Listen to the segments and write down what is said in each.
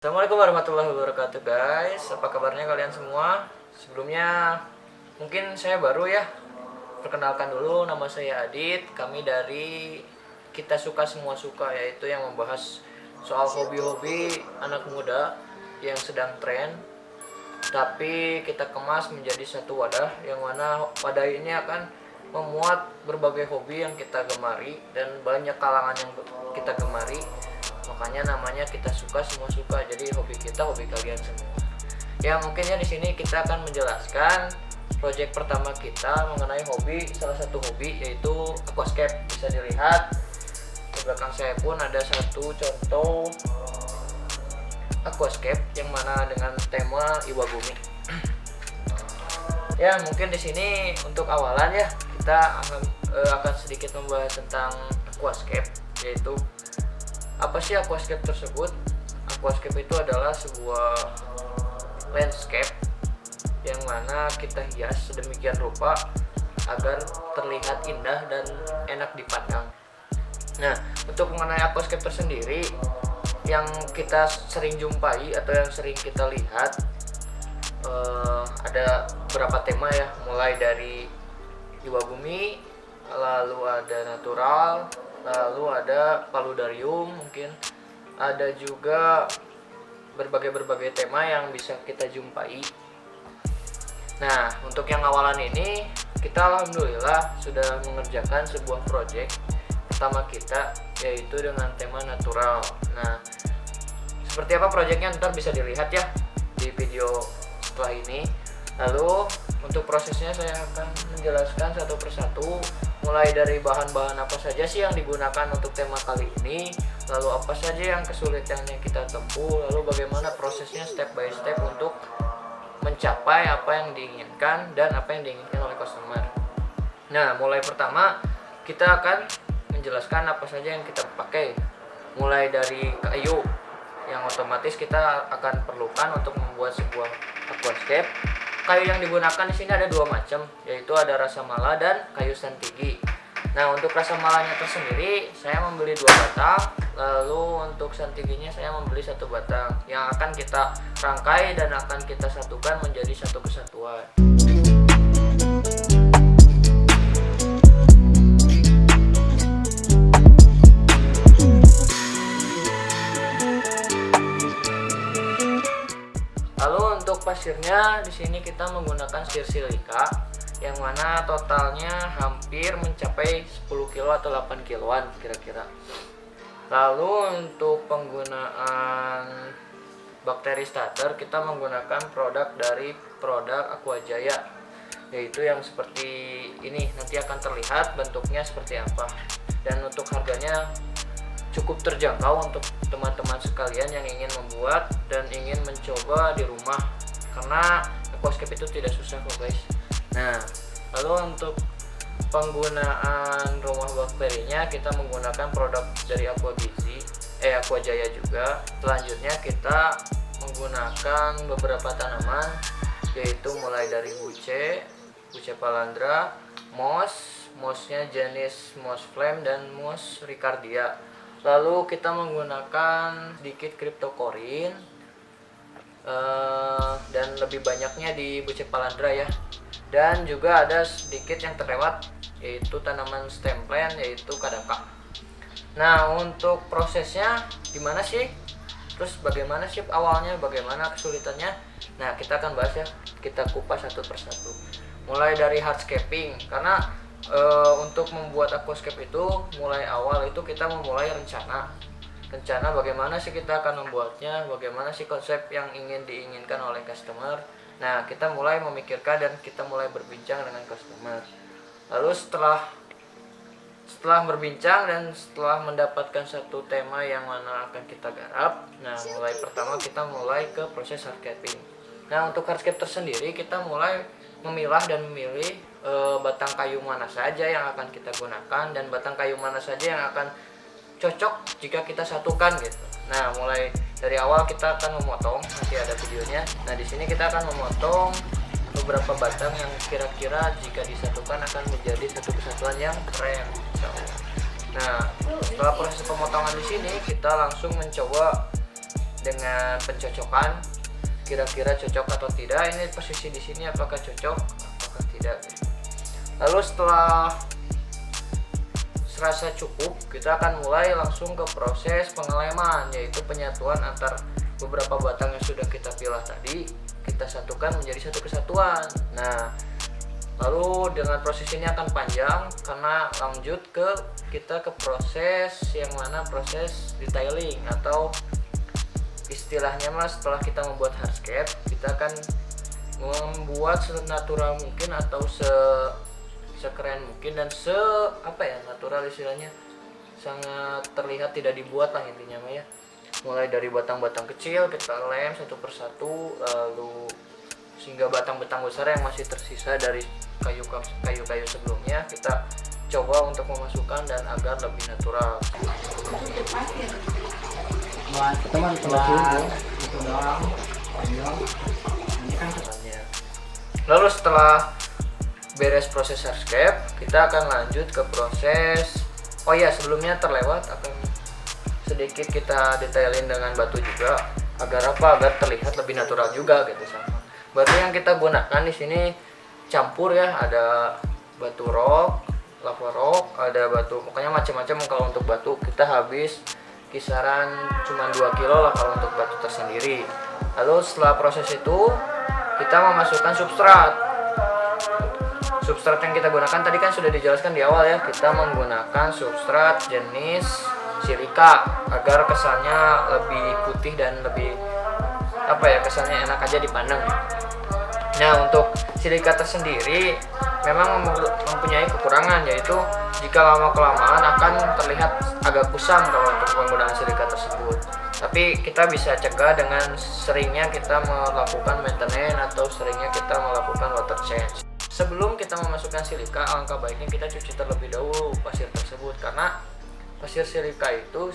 Assalamualaikum warahmatullahi wabarakatuh guys. Apa kabarnya kalian semua? Sebelumnya mungkin saya baru ya. Perkenalkan dulu, nama saya Adit. Kami dari Kita Suka Semua Suka, yaitu yang membahas soal hobi-hobi anak muda yang sedang tren, tapi kita kemas menjadi satu wadah, yang mana wadah ini akan memuat berbagai hobi yang kita gemari dan banyak kalangan yang kita gemari. Makanya namanya Kita Suka Semua Suka. Jadi hobi kita, hobi kalian semua. Ya mungkinnya di sini kita akan menjelaskan proyek pertama kita mengenai hobi, salah satu hobi yaitu aquascape. Bisa dilihat di belakang saya pun ada satu contoh aquascape yang mana dengan tema Iwagumi. Ya mungkin di sini untuk awalan ya kita akan sedikit membahas tentang aquascape, yaitu apa sih aquascape tersebut? Aquascape itu adalah sebuah landscape yang mana kita hias sedemikian rupa agar terlihat indah dan enak dipandang. Nah, untuk mengenai aquascape tersendiri yang kita sering jumpai atau yang sering kita lihat, ada beberapa tema ya, mulai dari Iwagumi, lalu ada natural, lalu ada paludarium, mungkin ada juga berbagai tema yang bisa kita jumpai. Nah, untuk yang awalan ini kita alhamdulillah sudah mengerjakan sebuah proyek pertama kita, yaitu dengan tema natural. Nah, seperti apa proyeknya ntar bisa dilihat ya di video setelah ini. Lalu untuk prosesnya saya akan menjelaskan satu persatu, mulai dari bahan-bahan apa saja sih yang digunakan untuk tema kali ini, lalu apa saja yang kesulitan yang kita tempuh, lalu bagaimana prosesnya step by step untuk mencapai apa yang diinginkan dan apa yang diinginkan oleh customer. Nah, mulai pertama kita akan menjelaskan apa saja yang kita pakai, mulai dari kayu yang otomatis kita akan perlukan untuk membuat sebuah aquascape. Kayu yang digunakan di sini ada dua macam, yaitu ada rasa mala dan kayu santigi. Nah, untuk rasa malanya tersendiri saya membeli 2 batang, lalu untuk santiginya saya membeli 1 batang yang akan kita rangkai dan akan kita satukan menjadi satu kesatuan. Pasirnya di sini kita menggunakan sir silika yang mana totalnya hampir mencapai 10 kilo atau 8 kiloan kira-kira. Lalu untuk penggunaan bakteri starter kita menggunakan produk dari produk Aquajaya, yaitu yang seperti ini, nanti akan terlihat bentuknya seperti apa. Dan untuk harganya cukup terjangkau untuk teman-teman sekalian yang ingin membuat dan ingin mencoba di rumah, karena aquascape itu tidak susah kok guys. Nah, lalu untuk penggunaan rumah bakterinya kita menggunakan produk dari Aquajaya juga. Selanjutnya kita menggunakan beberapa tanaman, yaitu mulai dari buce palandra, mossnya jenis moss flame dan moss ricardia. Lalu kita menggunakan sedikit cryptocorin, dan lebih banyaknya di buce palandra ya. Dan juga ada sedikit yang terlewat, yaitu tanaman stem plant, yaitu kadaka. Nah, untuk prosesnya gimana sih? Terus bagaimana sih awalnya, bagaimana kesulitannya? Nah, kita akan bahas ya, kita kupas satu persatu. Mulai dari hardscaping, karena untuk membuat aquascape itu mulai awal itu kita memulai rencana bagaimana sih kita akan membuatnya, bagaimana sih konsep yang ingin diinginkan oleh customer. Nah, kita mulai memikirkan dan kita mulai berbincang dengan customer. Lalu setelah berbincang dan setelah mendapatkan satu tema yang mana akan kita garap, nah mulai pertama kita mulai ke proses hardscaping. Nah, untuk hardscape tersendiri kita mulai memilah dan memilih batang kayu mana saja yang akan kita gunakan dan batang kayu mana saja yang akan cocok jika kita satukan gitu. Nah, mulai dari awal kita akan memotong, nanti ada videonya. Nah, di sini kita akan memotong beberapa batang yang kira-kira jika disatukan akan menjadi satu kesatuan yang keren. Nah, setelah proses pemotongan di sini kita langsung mencoba dengan pencocokan, kira-kira cocok atau tidak ini posisi di sini, apakah cocok apakah tidak. Lalu setelah serasa cukup, kita akan mulai langsung ke proses pengeleman, yaitu penyatuan antar beberapa batang yang sudah kita pilah tadi, kita satukan menjadi satu kesatuan. Nah, lalu dengan proses ini akan panjang karena lanjut kita ke proses yang mana proses detailing, atau istilahnya mas setelah kita membuat hardscape, kita akan membuat senatural mungkin atau sekeren mungkin dan natural istilahnya, sangat terlihat tidak dibuat lah intinya mah ya. Mulai dari batang-batang kecil kita lem satu persatu, lalu sehingga batang-batang besar yang masih tersisa dari kayu-kayu sebelumnya kita coba untuk memasukkan dan agar lebih natural. Lalu setelah beres proses hardscape, kita akan lanjut ke proses sebelumnya terlewat, akan sedikit kita detailin dengan batu juga agar terlihat lebih natural juga gitu. Sama batu yang kita gunakan di sini campur ya, ada batu rock, lava rock, ada batu, pokoknya macam-macam. Kalau untuk batu kita habis kisaran cuma 2 kilo lah kalau untuk batu tersendiri. Lalu setelah proses itu kita memasukkan substrat yang kita gunakan tadi kan sudah dijelaskan di awal ya, kita menggunakan substrat jenis silika agar kesannya lebih putih dan lebih kesannya enak aja dipandang. Nah, untuk silika tersendiri memang mempunyai kekurangan, yaitu jika lama-kelamaan akan terlihat agak kusam kalau untuk penggunaan silika tersebut. Tapi kita bisa cegah dengan seringnya kita melakukan maintenance atau seringnya kita melakukan water change. Sebelum kita memasukkan silika, alangkah baiknya kita cuci terlebih dahulu pasir tersebut, karena pasir silika itu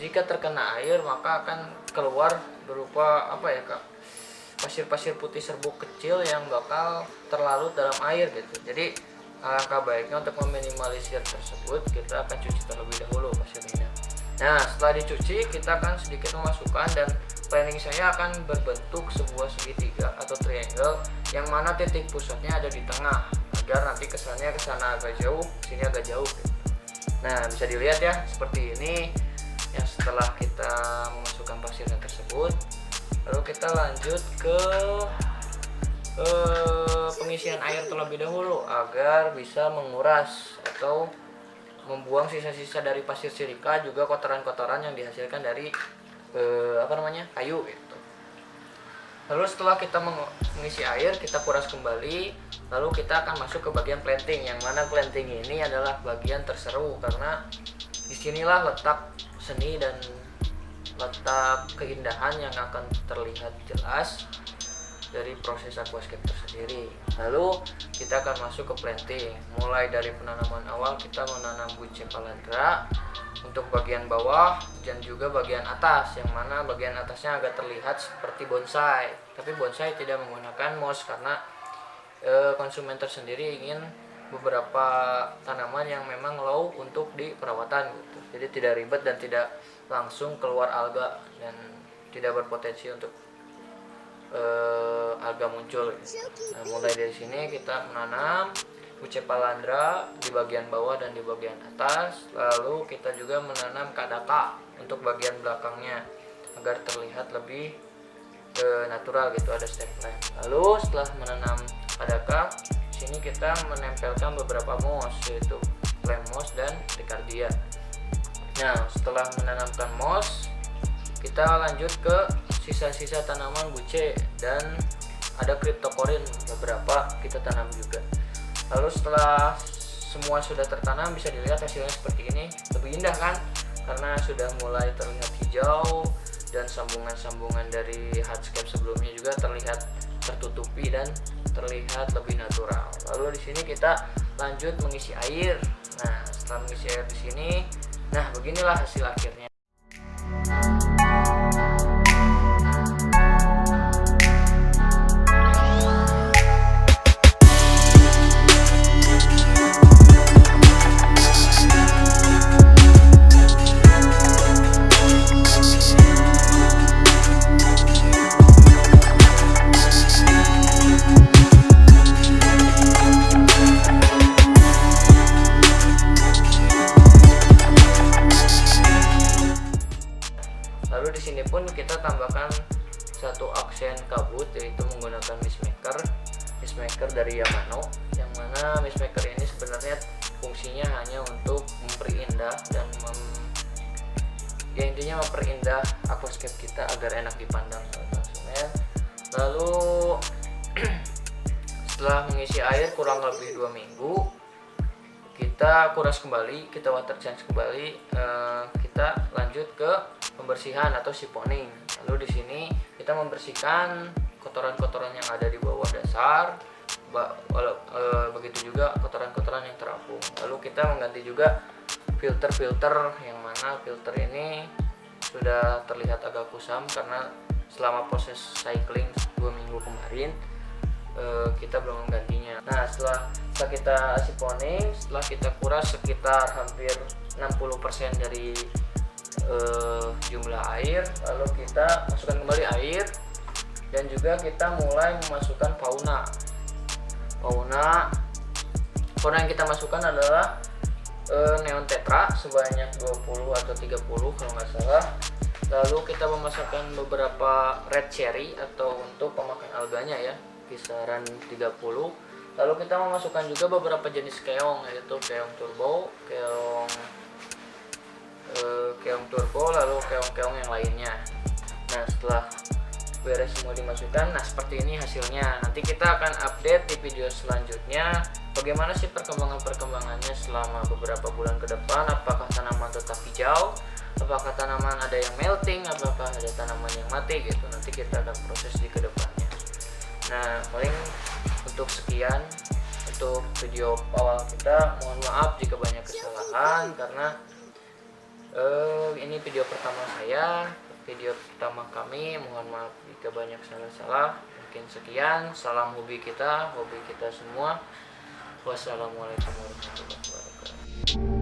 jika terkena air maka akan keluar berupa pasir-pasir putih serbuk kecil yang bakal terlarut dalam air gitu. Jadi alangkah baiknya untuk meminimalisir tersebut kita akan cuci terlebih dahulu pasirnya. Nah, setelah dicuci kita akan sedikit memasukkan, dan planning saya akan berbentuk sebuah segitiga atau triangle yang mana titik pusatnya ada di tengah agar nanti kesannya kesana agak jauh, sini agak jauh gitu. Nah, bisa dilihat ya seperti ini ya. Setelah kita memasukkan pasirnya tersebut, lalu kita lanjut ke pengisian air terlebih dahulu agar bisa menguras atau membuang sisa-sisa dari pasir silika, juga kotoran-kotoran yang dihasilkan dari kayu gitu. Lalu setelah kita mengisi air, kita kuras kembali, lalu kita akan masuk ke bagian planting, yang mana planting ini adalah bagian terseru karena disinilah letak seni dan letak keindahan yang akan terlihat jelas dari proses aquascape tersendiri. Lalu kita akan masuk ke planting. Mulai dari penanaman awal kita menanam buce palandra untuk bagian bawah dan juga bagian atas, yang mana bagian atasnya agak terlihat seperti bonsai. Tapi bonsai tidak menggunakan moss karena konsumen tersendiri ingin beberapa tanaman yang memang low untuk di perawatan gitu. Jadi tidak ribet dan tidak langsung keluar alga dan tidak berpotensi untuk alga muncul gitu. Nah, mulai dari sini kita menanam buce palandra di bagian bawah dan di bagian atas. Lalu kita juga menanam kadaka untuk bagian belakangnya agar terlihat lebih natural gitu, ada stem plant. Lalu setelah menanam kadaka, sini kita menempelkan beberapa moss, yaitu flame moss dan ricardia. Nah, setelah menanamkan moss, kita lanjut ke sisa-sisa tanaman buce dan ada cryptocorin beberapa kita tanam juga. Lalu setelah semua sudah tertanam, bisa dilihat hasilnya seperti ini. Lebih indah kan? Karena sudah mulai terlihat hijau dan sambungan-sambungan dari hardscape sebelumnya juga terlihat tertutupi dan terlihat lebih natural. Lalu di sini kita lanjut mengisi air. Nah, setelah mengisi air di sini, nah beginilah hasil akhirnya. menggunakan satu aksen kabut, yaitu menggunakan mist maker dari Yamaha, yang mana mist maker ini sebenarnya fungsinya hanya untuk memperindah dan ya intinya memperindah aquascape kita agar enak dipandang oleh konsumen. Lalu setelah mengisi air kurang lebih 2 minggu, kita kuras kembali, kita water change kembali, kita lanjut ke pembersihan atau siponing. Lalu di sini kita membersihkan kotoran-kotoran yang ada di bawah dasar, begitu juga kotoran-kotoran yang terapung. Lalu kita mengganti juga filter yang mana filter ini sudah terlihat agak kusam karena selama proses cycling 2 minggu kemarin kita belum menggantinya. Nah, setelah kita siponing, setelah kita kuras sekitar hampir 60% dari jumlah air, lalu kita masukkan kembali air dan juga kita mulai memasukkan fauna yang kita masukkan adalah neon tetra sebanyak 20 atau 30 kalau nggak salah. Lalu kita memasukkan beberapa red cherry atau untuk pemakan alganya ya, kisaran 30. Lalu kita memasukkan juga beberapa jenis keong, yaitu keong turbo, lalu keong-keong yang lainnya. Nah, setelah beres semua dimasukkan, nah seperti ini hasilnya. Nanti kita akan update di video selanjutnya bagaimana sih perkembangannya selama beberapa bulan ke depan. Apakah tanaman tetap hijau, apakah tanaman ada yang melting, apakah ada tanaman yang mati gitu. Nanti kita akan proses di kedepannya. Nah, paling untuk sekian untuk video awal kita. Mohon maaf jika banyak kesalahan karena ini video pertama saya, video pertama kami. Mohon maaf jika banyak salah-salah. Mungkin sekian. Salam hobi kita semua. Wassalamualaikum warahmatullahi wabarakatuh.